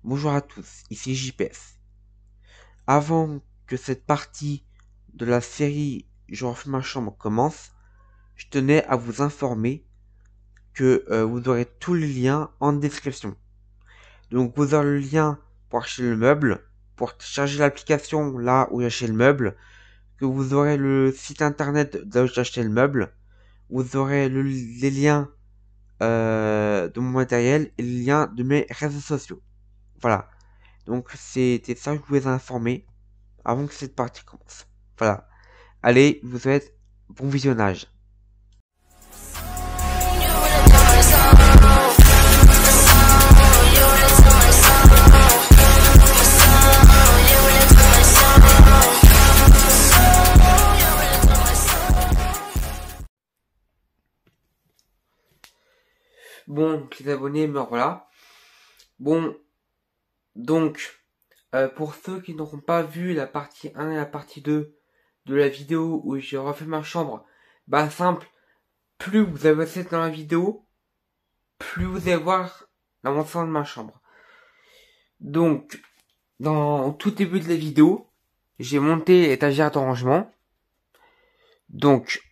Bonjour à tous, ici JPS. Avant que cette partie de la série Je refais ma chambre commence, je tenais à vous informer que vous aurez tous les liens en description. Donc vous aurez le lien pour acheter le meuble, pour charger l'application là où j'ai acheté le meuble, que vous aurez le site internet de là où j'ai acheté le meuble, vous aurez les liens de mon matériel et les liens de mes réseaux sociaux. Voilà. Donc c'était ça que je voulais informer avant que cette partie commence. Voilà. Allez, je vous souhaite bon visionnage. Bon, les abonnés, me voilà. Bon, donc, pour ceux qui n'auront pas vu la partie 1 et la partie 2 de la vidéo où j'ai refait ma chambre, bah simple, plus vous avancez dans la vidéo, plus vous allez voir l'avancement de ma chambre. Donc, dans tout début de la vidéo, j'ai monté l'étagère de rangement. Donc,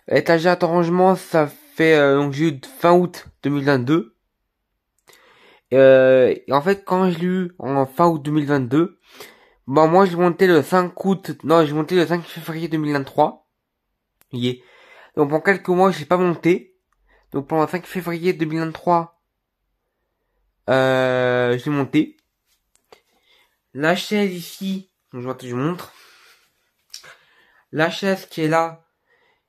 l'étagère de rangement, ça fait donc j'ai eu fin août 2022. Et en fait, quand je l'ai eu en fin août 2022, bah moi j'ai monté le 5 août, non j'ai monté le 5 février 2023. Vous voyez. Donc pendant quelques mois je l'ai pas monté. Donc pendant le 5 février 2023, je l'ai monté. La chaise ici, je montre. La chaise qui est là,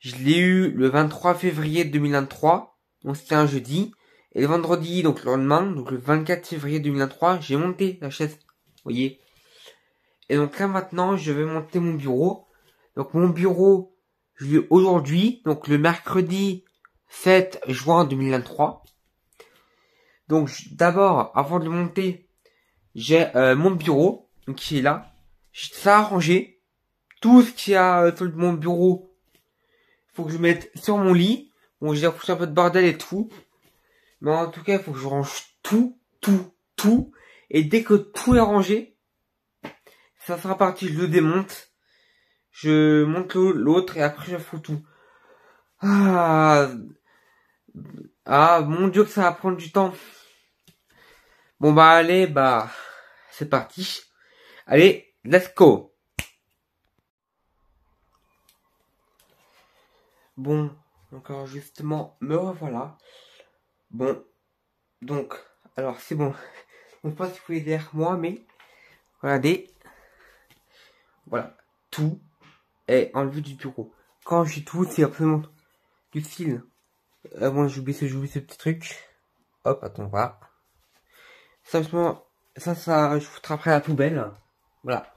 je l'ai eu le 23 février 2023. Donc c'était un jeudi. Et le vendredi, donc le lendemain, donc le 24 février 2023, j'ai monté la chaise. Vous voyez. Et donc là maintenant, je vais monter mon bureau. Donc mon bureau, je l'ai aujourd'hui, donc le mercredi 7 juin 2023. Donc d'abord, avant de le monter, j'ai mon bureau, donc qui est là. J'ai ça arrangé. Tout ce qu'il y a sur mon bureau, faut que je mette sur mon lit. Bon, j'ai foutu un peu de bordel et tout. Mais en tout cas, il faut que je range tout, tout, tout. Et dès que tout est rangé, ça sera parti, je le démonte. Je monte l'autre et après je fous tout. Ah, mon dieu que ça va prendre du temps. Bon bah allez, bah c'est parti. Allez, let's go. Bon, donc alors justement, me revoilà. Bon, donc, alors c'est bon. Je ne sais pas si vous voyez derrière moi, mais regardez. Voilà, tout est enlevé du bureau. Quand je dis tout, c'est absolument du style. Moi j'oublie ce petit truc. Hop, attends, voilà. Simplement, ça, je foutrai après à la poubelle. Voilà.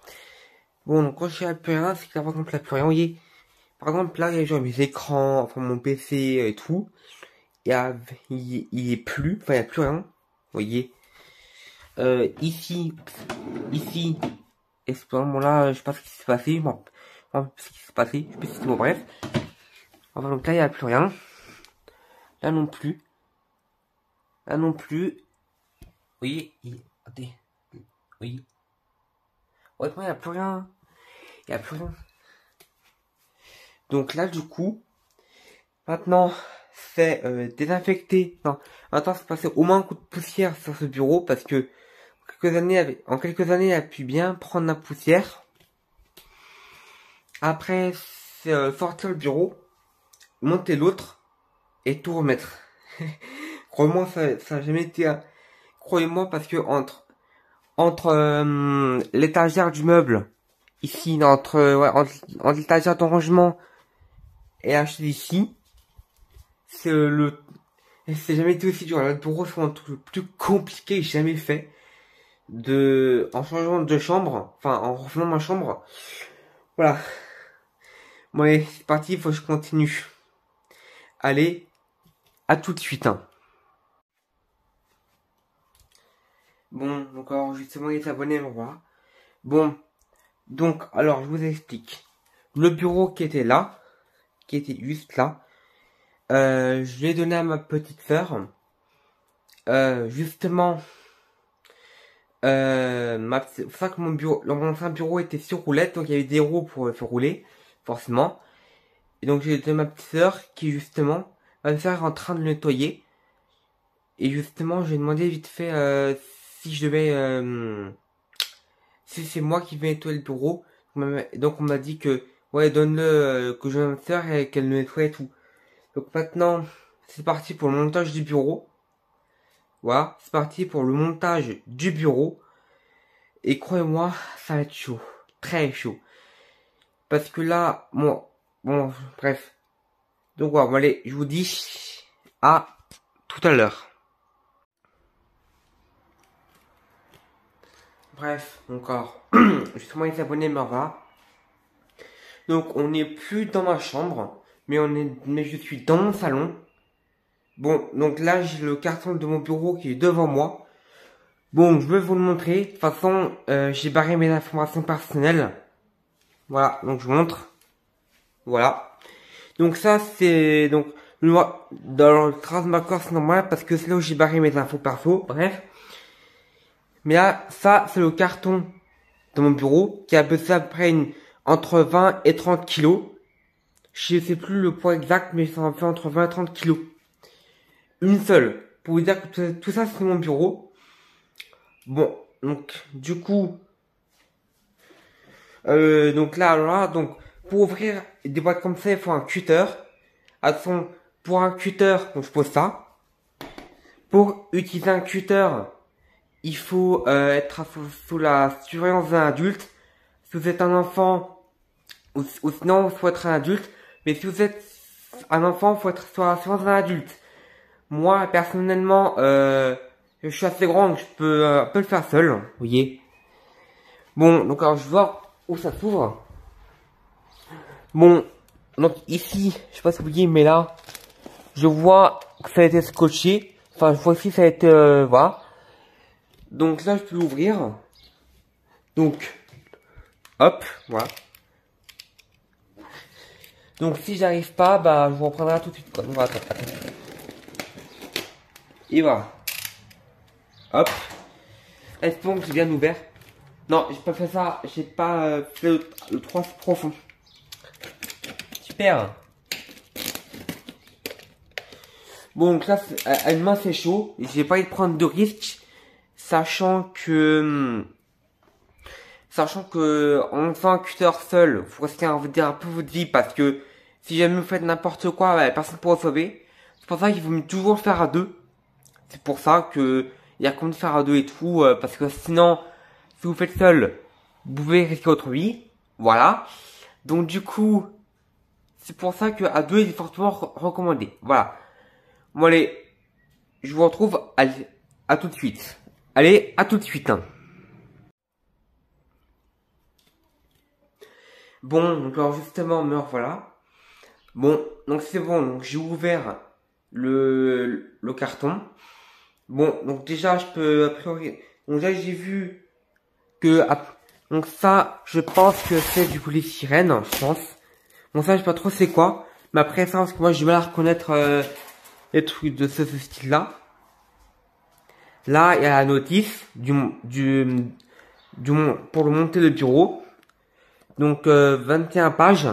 Bon, donc quand je dirais plus rien, c'est que là, par exemple, là, plus rien. Vous voyez, par exemple, là, il y a genre mes écrans, enfin mon PC et tout. Il est plus, enfin, il n'y a plus rien. Vous voyez. Ici, et ce moment-là, je sais pas ce qui s'est passé. Bon, ce qui s'est passé, je sais pas si c'est bon, bref. Enfin, donc là, il n'y a plus rien. Là non plus. Là non plus. Vous voyez, attendez. Oui. Ouais, il n'y a plus rien. Il n'y a plus rien. Donc là, du coup, maintenant, c'est désinfecter. Non, maintenant, c'est passer au moins un coup de poussière sur ce bureau parce que en quelques années, il a pu bien prendre la poussière. Après, c'est sortir le bureau, monter l'autre et tout remettre. Croyez-moi, ça a jamais été. Croyez-moi, parce que entre l'étagère du meuble ici, entre l'étagère de rangement et la chaise ici, c'est jamais été aussi dur. Le bureau, c'est un truc le plus compliqué que j'ai jamais fait. En changeant de chambre, enfin, en refaisant ma chambre. Voilà. Bon, allez, c'est parti, il faut que je continue. Allez, à tout de suite, hein. Bon, donc alors, justement, les abonnés, me voilà. Bon, donc, alors, je vous explique. Le bureau qui était là, qui était juste là, je l'ai donné à ma petite sœur. Justement, c'est pour ça que mon bureau, mon ancien bureau était sur roulette, donc il y avait des roues pour se rouler, forcément. Et donc j'ai de ma petite sœur qui justement va me faire en train de le nettoyer. Et justement, j'ai demandé vite fait si je devais, si c'est moi qui vais nettoyer le bureau. Donc on m'a dit que ouais, donne-le que je vais me faire et qu'elle le nettoie et tout. Donc maintenant, c'est parti pour le montage du bureau. Voilà, c'est parti pour le montage du bureau. Et croyez-moi, ça va être chaud. Très chaud. Parce que là, bon, bref. Donc voilà, bon, allez, je vous dis à tout à l'heure. Bref, encore. Justement, les abonnés me voilà. Donc on n'est plus dans ma chambre, mais je suis dans mon salon. Bon, donc là j'ai le carton de mon bureau qui est devant moi. Bon, je vais vous le montrer. De toute façon, j'ai barré mes informations personnelles. Voilà, donc je vous montre. Voilà. Donc ça c'est donc dans le Transmacor c'est normal parce que c'est là où j'ai barré mes infos perso. Bref. Mais là, ça c'est le carton de mon bureau qui a pesé à peu près entre 20 et 30 kilos. Je sais plus le poids exact, mais ça en fait entre 20 et 30 kilos. Une seule. Pour vous dire que tout ça, c'est mon bureau. Bon, donc, du coup, donc là, donc, pour ouvrir des boîtes comme ça, il faut un cutter. Pour un cutter, donc je pose ça. Pour utiliser un cutter, il faut être sous la surveillance d'un adulte. Si vous êtes un enfant, ou sinon, il faut être un adulte. Mais si vous êtes un enfant, il faut être sous la surveillance d'un adulte. Moi, personnellement, je suis assez grand, donc je peux un peu le faire seul, vous voyez. Bon, donc alors je vais voir où ça s'ouvre. Bon, donc ici, je sais pas si vous voyez, mais là, je vois que ça a été scotché. Enfin, je vois ici, ça a été, voilà. Donc là, je peux l'ouvrir. Donc, hop, voilà. Donc si j'arrive pas, bah, je vous reprendrai tout de suite, quoi. Donc, voilà, attends. Et voilà. Hop. Espérons que j'ai bien ouvert. Non, j'ai pas fait ça. J'ai pas fait le 3 profond. Super. Bon, donc là, à une main, c'est chaud. J'ai pas envie de prendre de risques. Sachant que en faisant un cutter seul, vous risquez un peu votre vie. Parce que si jamais vous faites n'importe quoi, bah, personne ne pourra sauver. C'est pour ça qu'il vaut mieux toujours le faire à deux. C'est pour ça que il y a comme de faire à deux et tout. Parce que sinon, si vous faites seul, vous pouvez risquer votre vie. Voilà. Donc du coup, c'est pour ça que à deux, il est fortement recommandé. Voilà. Bon allez, je vous retrouve à tout de suite. Allez, à tout de suite. Hein. Bon, donc alors justement, me revoilà. Bon, donc c'est bon, donc j'ai ouvert le carton. Bon, donc déjà, je peux, a priori, donc déjà j'ai vu que, donc ça, je pense que c'est du polystyrène, je pense. Bon, ça, je sais pas trop c'est quoi. Mais après ça, parce que moi, j'ai du mal à reconnaître les trucs de ce style-là. Là, il y a la notice pour le monter le bureau. Donc, 21 pages.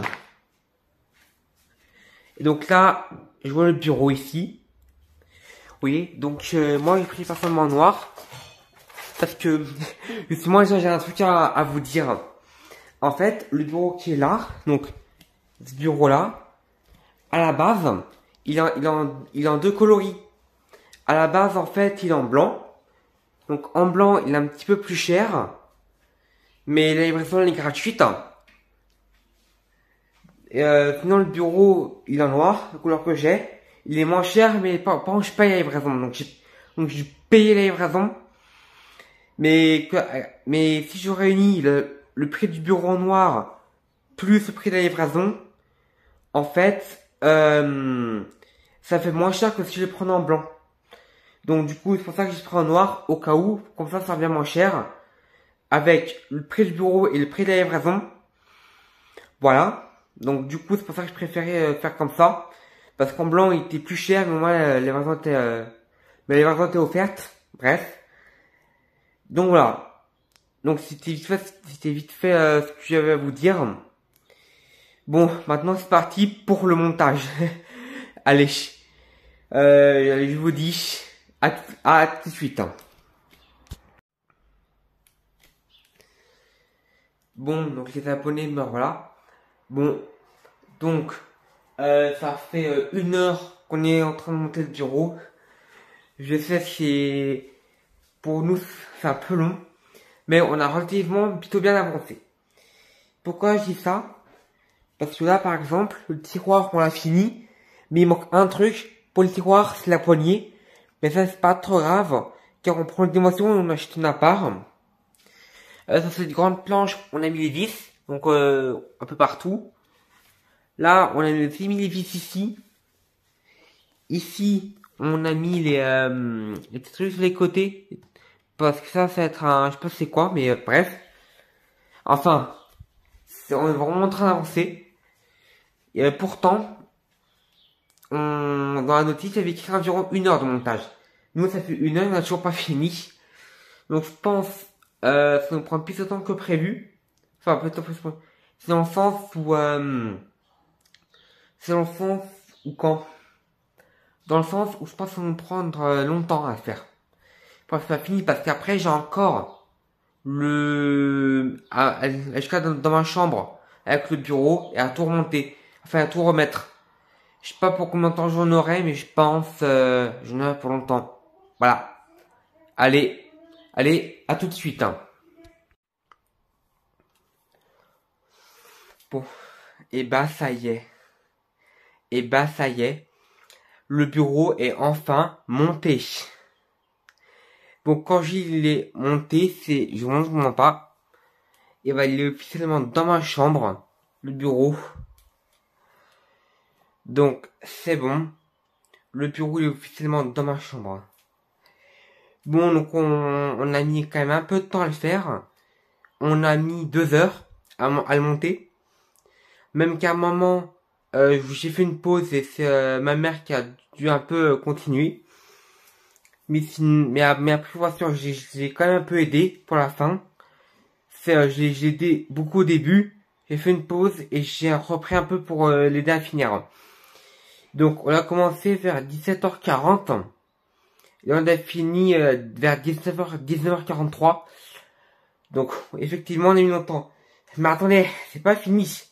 Et donc là, je vois le bureau ici. Oui, donc moi, j'ai pris forcément en noir. Parce que, justement, j'ai un truc à vous dire. En fait, le bureau qui est là, donc, ce bureau-là, à la base, il est en deux coloris. À la base, en fait, il est en blanc. Donc, en blanc, il est un petit peu plus cher. Mais la livraison, elle est gratuite. Et, sinon, le bureau, il est en noir, la couleur que j'ai. Il est moins cher, mais par contre, je paye la livraison. Donc, j'ai payé la livraison. Mais si je réunis le prix du bureau en noir, plus le prix de la livraison, en fait, ça fait moins cher que si je le prenais en blanc. Donc, du coup, c'est pour ça que je prends en noir, au cas où, comme ça revient moins cher. Avec le prix du bureau et le prix de la livraison. Voilà. Donc, du coup, c'est pour ça que je préférais faire comme ça. Parce qu'en blanc, il était plus cher, mais moi, la livraison était offerte. Bref. Donc voilà. Donc c'était vite fait ce que j'avais à vous dire. Bon, maintenant c'est parti pour le montage. Allez, allez, je vous dis à tout de suite, hein. Bon, donc les abonnés, ben voilà. Bon, donc ça fait 1 heure qu'on est en train de monter le bureau. Je sais que c'est pour nous c'est un peu long, mais on a relativement plutôt bien avancé. Pourquoi je dis ça? Parce que là, par exemple, le tiroir on l'a fini, mais il manque un truc. Pour le tiroir, c'est la poignée, mais ça c'est pas trop grave, car on prend une dimension et on achète une à part. Sur cette grande planche, on a mis les vis, donc un peu partout. Là, on a aussi mis les vis ici. Ici, on a mis les petits trucs sur les côtés. Parce que ça va être un... Je sais pas c'est quoi, mais bref. Enfin, on est vraiment en train d'avancer. Et pourtant, dans la notice, il y avait écrit environ 1 heure de montage. Nous, ça fait 1 heure, on n'a toujours pas fini. Donc, je pense ça nous prend plus de temps que prévu. Enfin, peut-être plus. C'est dans le sens où... c'est dans le sens où quand... Dans le sens où je pense que ça va nous prendre longtemps à faire. Pour que c'est pas fini, parce qu'après, j'ai encore jusqu'à dans ma chambre, avec le bureau, et à tout remonter. Enfin, à tout remettre. Je sais pas pour combien de temps j'en aurai, mais je pense, j'en aurai pour longtemps. Voilà. Allez, à tout de suite, hein. Bon. Et bah, ça y est. Et bah, ça y est. Le bureau est enfin monté. Bon, quand j'y l'ai monté, je ne mens pas. Et bah, il est officiellement dans ma chambre, le bureau. Donc, c'est bon. Le bureau est officiellement dans ma chambre. Bon, donc on a mis quand même un peu de temps à le faire. On a mis 2 heures à le monter. Même qu'à un moment, j'ai fait une pause et c'est ma mère qui a dû un peu continuer. Mais après, bien sûr, j'ai quand même un peu aidé pour la fin. J'ai aidé beaucoup au début. J'ai fait une pause et j'ai repris un peu pour l'aider à finir. Donc, on a commencé vers 17h40. Et on a fini vers 19h43. Donc, effectivement, on a eu longtemps. Mais attendez, c'est pas fini.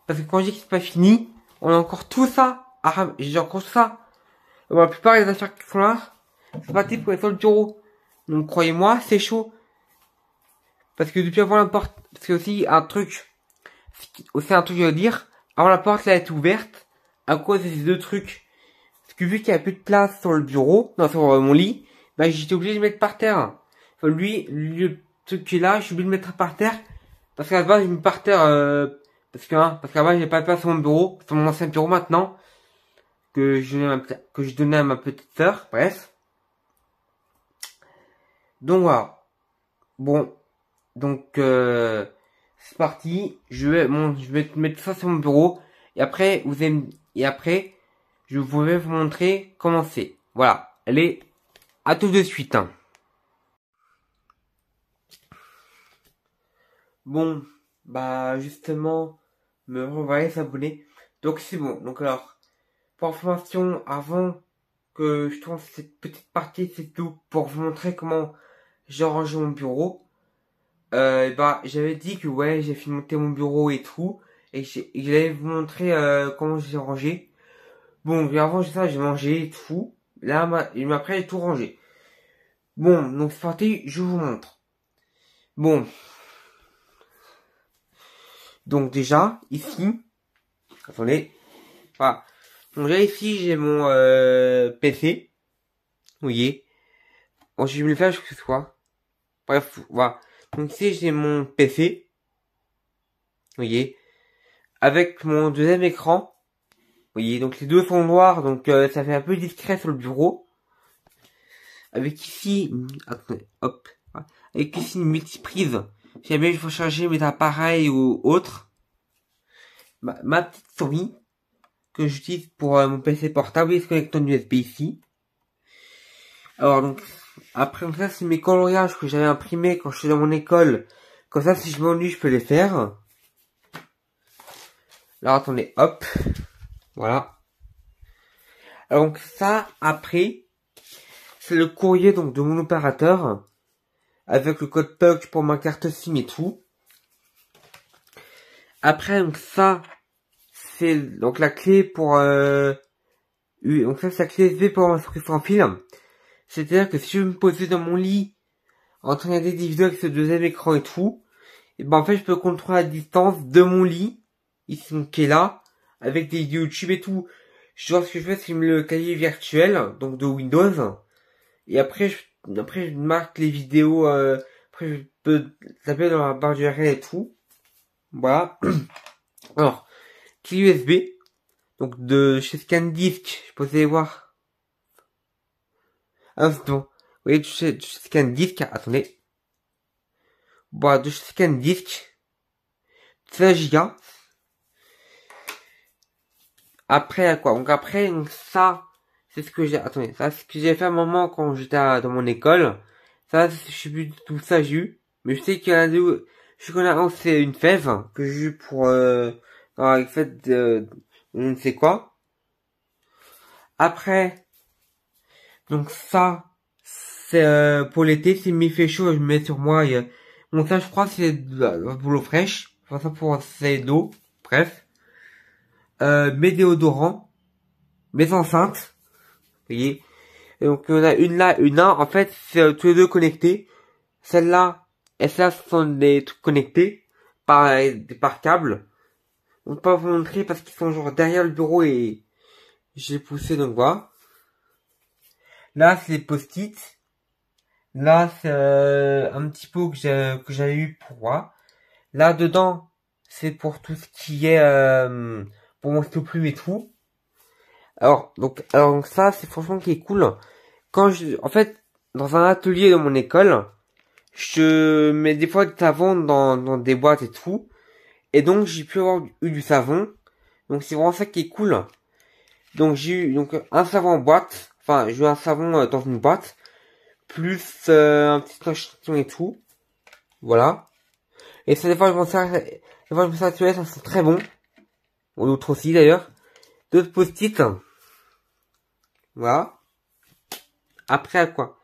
Parce que quand je dis que c'est pas fini, on a encore tout ça. J'ai encore tout ça. Bon, la plupart des affaires qui sont là, c'est pas pour être sur le bureau. Donc, croyez-moi, c'est chaud. Parce que depuis avant la porte, c'est aussi un truc à dire. Avant la porte, là, elle est ouverte. À cause de ces deux trucs. Parce que vu qu'il y a plus de place sur le bureau, non, sur mon lit, bah, j'étais obligé de le mettre par terre. Enfin, le truc qui est là, je suis obligé de le mettre par terre. Parce qu'à la base, je me par terre, parce qu'à la base, j'ai pas de place sur mon bureau, sur mon ancien bureau maintenant, que je donnais à ma petite sœur, bref. Donc voilà. Bon. Donc, c'est parti. Je vais mettre ça sur mon bureau. Et après, je vais vous montrer comment c'est. Voilà. Allez, à tout de suite, hein. Bon, bah, justement, me revoilà s'abonner. Donc, c'est bon. Donc, alors, pour information, avant que je tourne cette petite partie, c'est tout pour vous montrer comment j'ai rangé mon bureau. Bah, j'avais dit que ouais, j'ai fait monter mon bureau et tout, et j'allais vous montrer comment j'ai rangé. Bon, mais avant ça, j'ai mangé et tout. Là, après, j'ai tout rangé. Bon, donc c'est parti, je vous montre. Bon, donc déjà, ici, attendez, voilà. Donc là, ici, j'ai mon PC, vous voyez. Bon, je vais me le faire jusque ce soir. Bref, voilà. Donc ici, j'ai mon PC, vous voyez, avec mon deuxième écran. Vous voyez, donc les deux sont noirs, donc ça fait un peu discret sur le bureau. Avec ici, attendez, hop, avec ici une multiprise. Si jamais je veux charger mes appareils ou autres. Ma petite souris que j'utilise pour mon PC portable, il se connecte en USB ici. Alors donc, Après, donc ça, c'est mes coloriages que j'avais imprimés quand je suis dans mon école. Comme ça, si je m'ennuie, je peux les faire. Alors, attendez, hop. Voilà. Alors, donc ça, après, c'est le courrier donc de mon opérateur. Avec le code PUC pour ma carte SIM et tout. Après, donc ça, c'est donc la clé pour... donc ça, c'est la clé USB pour ma souris sans fil. C'est-à-dire que si je me posais dans mon lit, en train de regarder des vidéos avec ce deuxième écran et tout, et ben en fait, je peux contrôler à distance de mon lit, ici, donc, qui est là, avec des vidéos YouTube et tout. Je vois ce que je fais, c'est le cahier virtuel, donc de Windows. Et après, je marque les vidéos, après, je peux taper dans la barre d'URL et tout. Voilà. Alors, clé USB. Donc, de chez ScanDisk. Je peux aller voir. Ah, c'est bon. Vous voyez, de chez ScanDisk. Attendez. Voilà, de chez ScanDisk. 16 Go. Après, quoi? Donc, après, donc, ça, c'est ce que j'ai, attendez, ça, c'est ce que j'ai fait à un moment quand j'étais dans mon école. Ça, je sais plus tout ça, j'ai eu. Mais je sais qu'il y en a deux, je sais qu'on a un, c'est une fève, que j'ai eu pour, dans la fête de, je ne sais quoi. Après, donc ça, c'est, pour l'été, s'il m'y fait chaud, je me mets sur moi, bon, ça, je crois, c'est de l'eau fraîche. Enfin, ça pour, c'est d'eau. Bref. Mes déodorants. Mes enceintes. Vous voyez. Et donc, on a une là, une là. En fait, c'est tous les deux connectés. Celle-là et celle-là sont des trucs connectés par câble. On peut pas vous montrer parce qu'ils sont genre derrière le bureau et j'ai poussé donc voilà. Là, c'est les post-it. Là, c'est un petit pot que j'avais eu pour moi. Là, dedans, c'est pour tout ce qui est pour mon stylo-plume et tout. Alors donc ça, c'est franchement qui est cool. En fait, dans un atelier de mon école, je mets des fois du savon dans des boîtes et tout. Et donc, j'ai pu avoir eu du savon. Donc, c'est vraiment ça qui est cool. Donc, j'ai eu donc un savon en boîte. Enfin, j'ai eu un savon dans une boîte. Plus un petit échantillon et tout. Voilà. Et ça, des fois, je m'en sers, des fois, je me sers ça sent très bon. Ou d'autres aussi, d'ailleurs. D'autres post-it. Voilà. Après, quoi?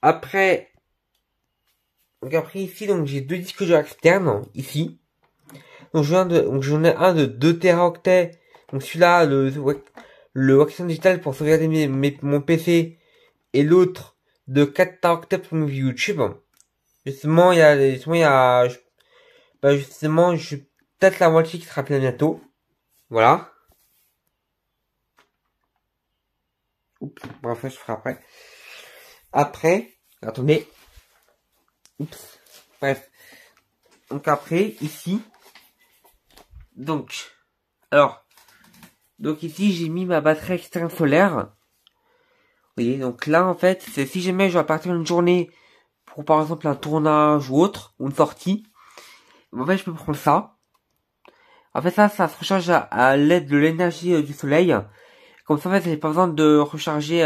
Après, donc après ici, donc j'ai deux disques durs externes, ici. Donc j'en ai un de 2 Teraoctets. Donc celui-là, le Waxon Digital pour sauvegarder mon PC. Et l'autre de 4 Teraoctets pour mon YouTube. Justement, justement, je suis peut-être la moitié qui sera pleine bientôt. Voilà. Oups, bref, je ferai après. Après, attendez. Oups. Bref. Donc après, ici. Donc, alors. Donc ici, j'ai mis ma batterie externe solaire. Vous voyez, donc là, en fait, c'est si jamais je dois partir une journée pour, par exemple, un tournage ou autre, ou une sortie. En fait, je peux prendre ça. En fait, ça se recharge à l'aide de l'énergie du soleil. Comme ça, en fait, j'ai pas besoin de recharger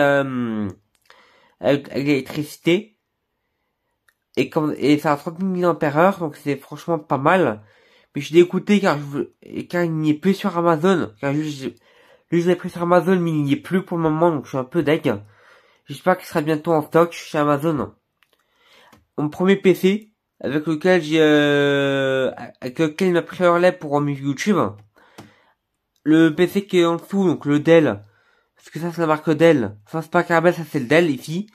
avec l'électricité. Et ça a 30 000 mAh, donc c'est franchement pas mal. Mais je l'ai écouté car il n'y est plus sur Amazon. Car je l'ai pris sur Amazon, mais il n'y est plus pour le moment, donc je suis un peu deg. J'espère qu'il sera bientôt en stock chez Amazon. Mon premier PC, avec lequel il m'a pris un relais pour mes YouTube. Le PC qui est en dessous, donc le Dell. Parce que ça, c'est la marque Dell. Ça, c'est pas Carbel, ça, c'est le Dell, ici.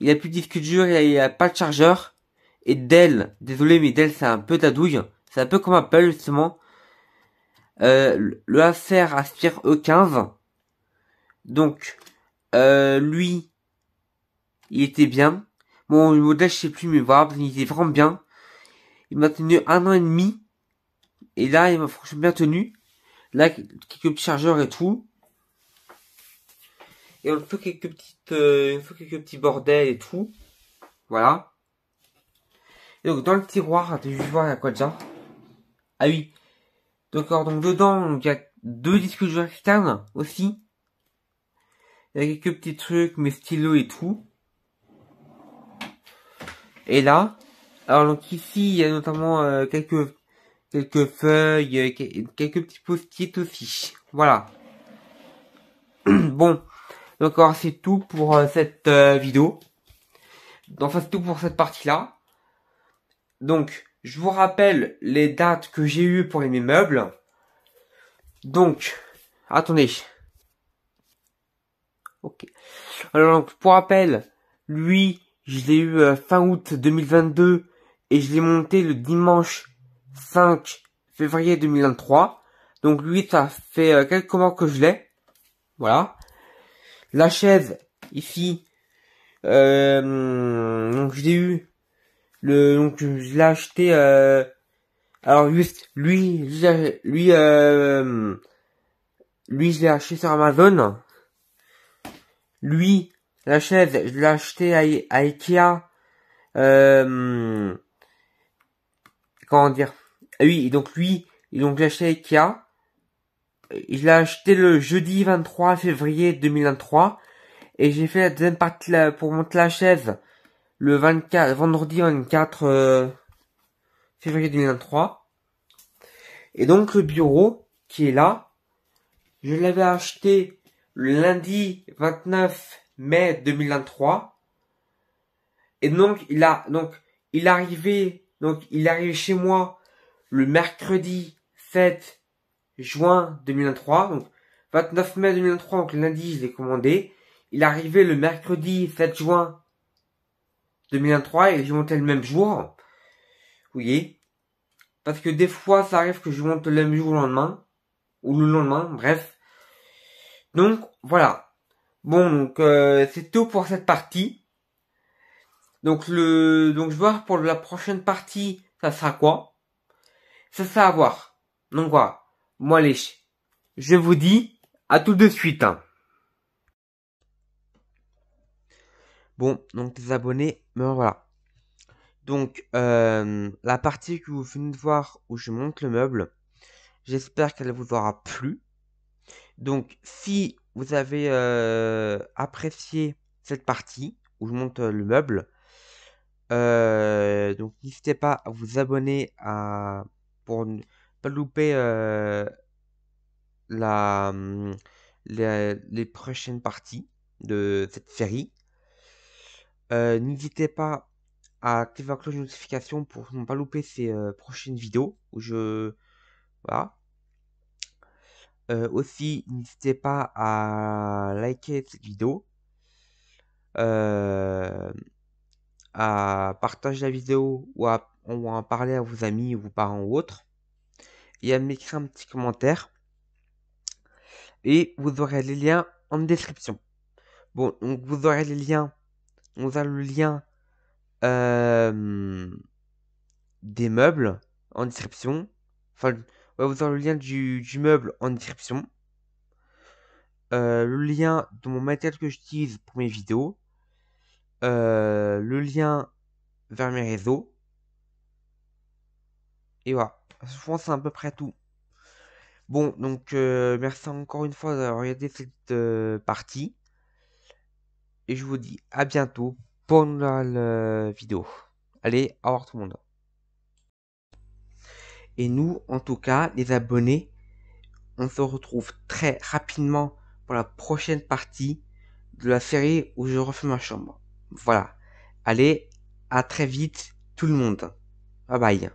Il a plus de disque dur, il a pas de chargeur. Et Dell, désolé, mais Dell, c'est un peu de la douille. C'est un peu comme Apple, justement. Le Acer Aspire E15. Donc, lui, il était bien. Bon, le modèle, je sais plus, mais voilà, il était vraiment bien. Il m'a tenu 1 an et demi. Et là, il m'a franchement bien tenu. Là, quelques petits chargeurs et tout. Et on fait quelques petits bordels et tout. Voilà. Et donc, dans le tiroir, je vais voir, il y a quoi déjà? Ah oui. D'accord, donc dedans, il y a 2 disques durs externes aussi. Il y a quelques petits trucs, mes stylos et tout. Et là, alors donc ici, il y a notamment quelques feuilles, quelques petits post-it aussi. Voilà. Bon, donc alors c'est tout pour cette vidéo. Enfin, c'est tout pour cette partie-là. Donc, je vous rappelle les dates que j'ai eues pour mes meubles. Donc, attendez. Ok. Alors, donc, pour rappel, lui, je l'ai eu fin août 2022 et je l'ai monté le dimanche 5 février 2023. Donc, lui, ça fait quelques mois que je l'ai. Voilà. La chaise, ici, donc je l'ai eu, donc je l'ai acheté, alors juste, lui, je l'ai acheté sur Amazon. Lui, la chaise, je l'ai acheté à Ikea. Comment dire? Ah oui, donc lui, donc j'ai acheté à Ikea. Je l'ai acheté le jeudi 23 février 2023. Et j'ai fait la deuxième partie pour monter la chaise le vendredi 24 février 2023. Et donc le bureau qui est là, je l'avais acheté le lundi 29 mai 2023. Et donc il est arrivé chez moi le mercredi 7 juin 2023. Donc 29 mai 2023, donc lundi je l'ai commandé. Il est arrivé le mercredi 7 juin 2023 et je montais le même jour. Vous voyez? Parce que des fois ça arrive que je monte le même jour le lendemain. Ou le lendemain, bref. Donc voilà. Bon, donc c'est tout pour cette partie. Donc je vais voir pour la prochaine partie, ça sera quoi? Ça sera à voir. Donc voilà. Moi allez, je vous dis à tout de suite. Bon, donc les abonnés, ben voilà. Donc la partie que vous venez de voir où je monte le meuble, j'espère qu'elle vous aura plu. Donc si vous avez apprécié cette partie où je monte le meuble, donc n'hésitez pas à vous abonner pour ne pas louper la, les prochaines parties de cette série. N'hésitez pas à activer la cloche de notification pour ne pas louper ces prochaines vidéos où je... Voilà. Aussi, n'hésitez pas à liker cette vidéo, à partager la vidéo ou à en parler à vos amis ou vos parents ou autres, et à m'écrire un petit commentaire. Et vous aurez les liens en description. Bon, donc vous aurez les liens. On a le lien des meubles en description. Enfin, ouais, vous aurez le lien du meuble en description. Le lien de mon matériel que j'utilise pour mes vidéos. Le lien vers mes réseaux. Et voilà. Je pense que c'est à peu près tout. Bon, donc merci encore une fois d'avoir regardé cette partie. Et je vous dis à bientôt pour une nouvelle vidéo. Allez, au revoir tout le monde. Et nous, en tout cas, les abonnés, on se retrouve très rapidement pour la prochaine partie de la série où je refais ma chambre. Voilà. Allez, à très vite tout le monde. Bye bye.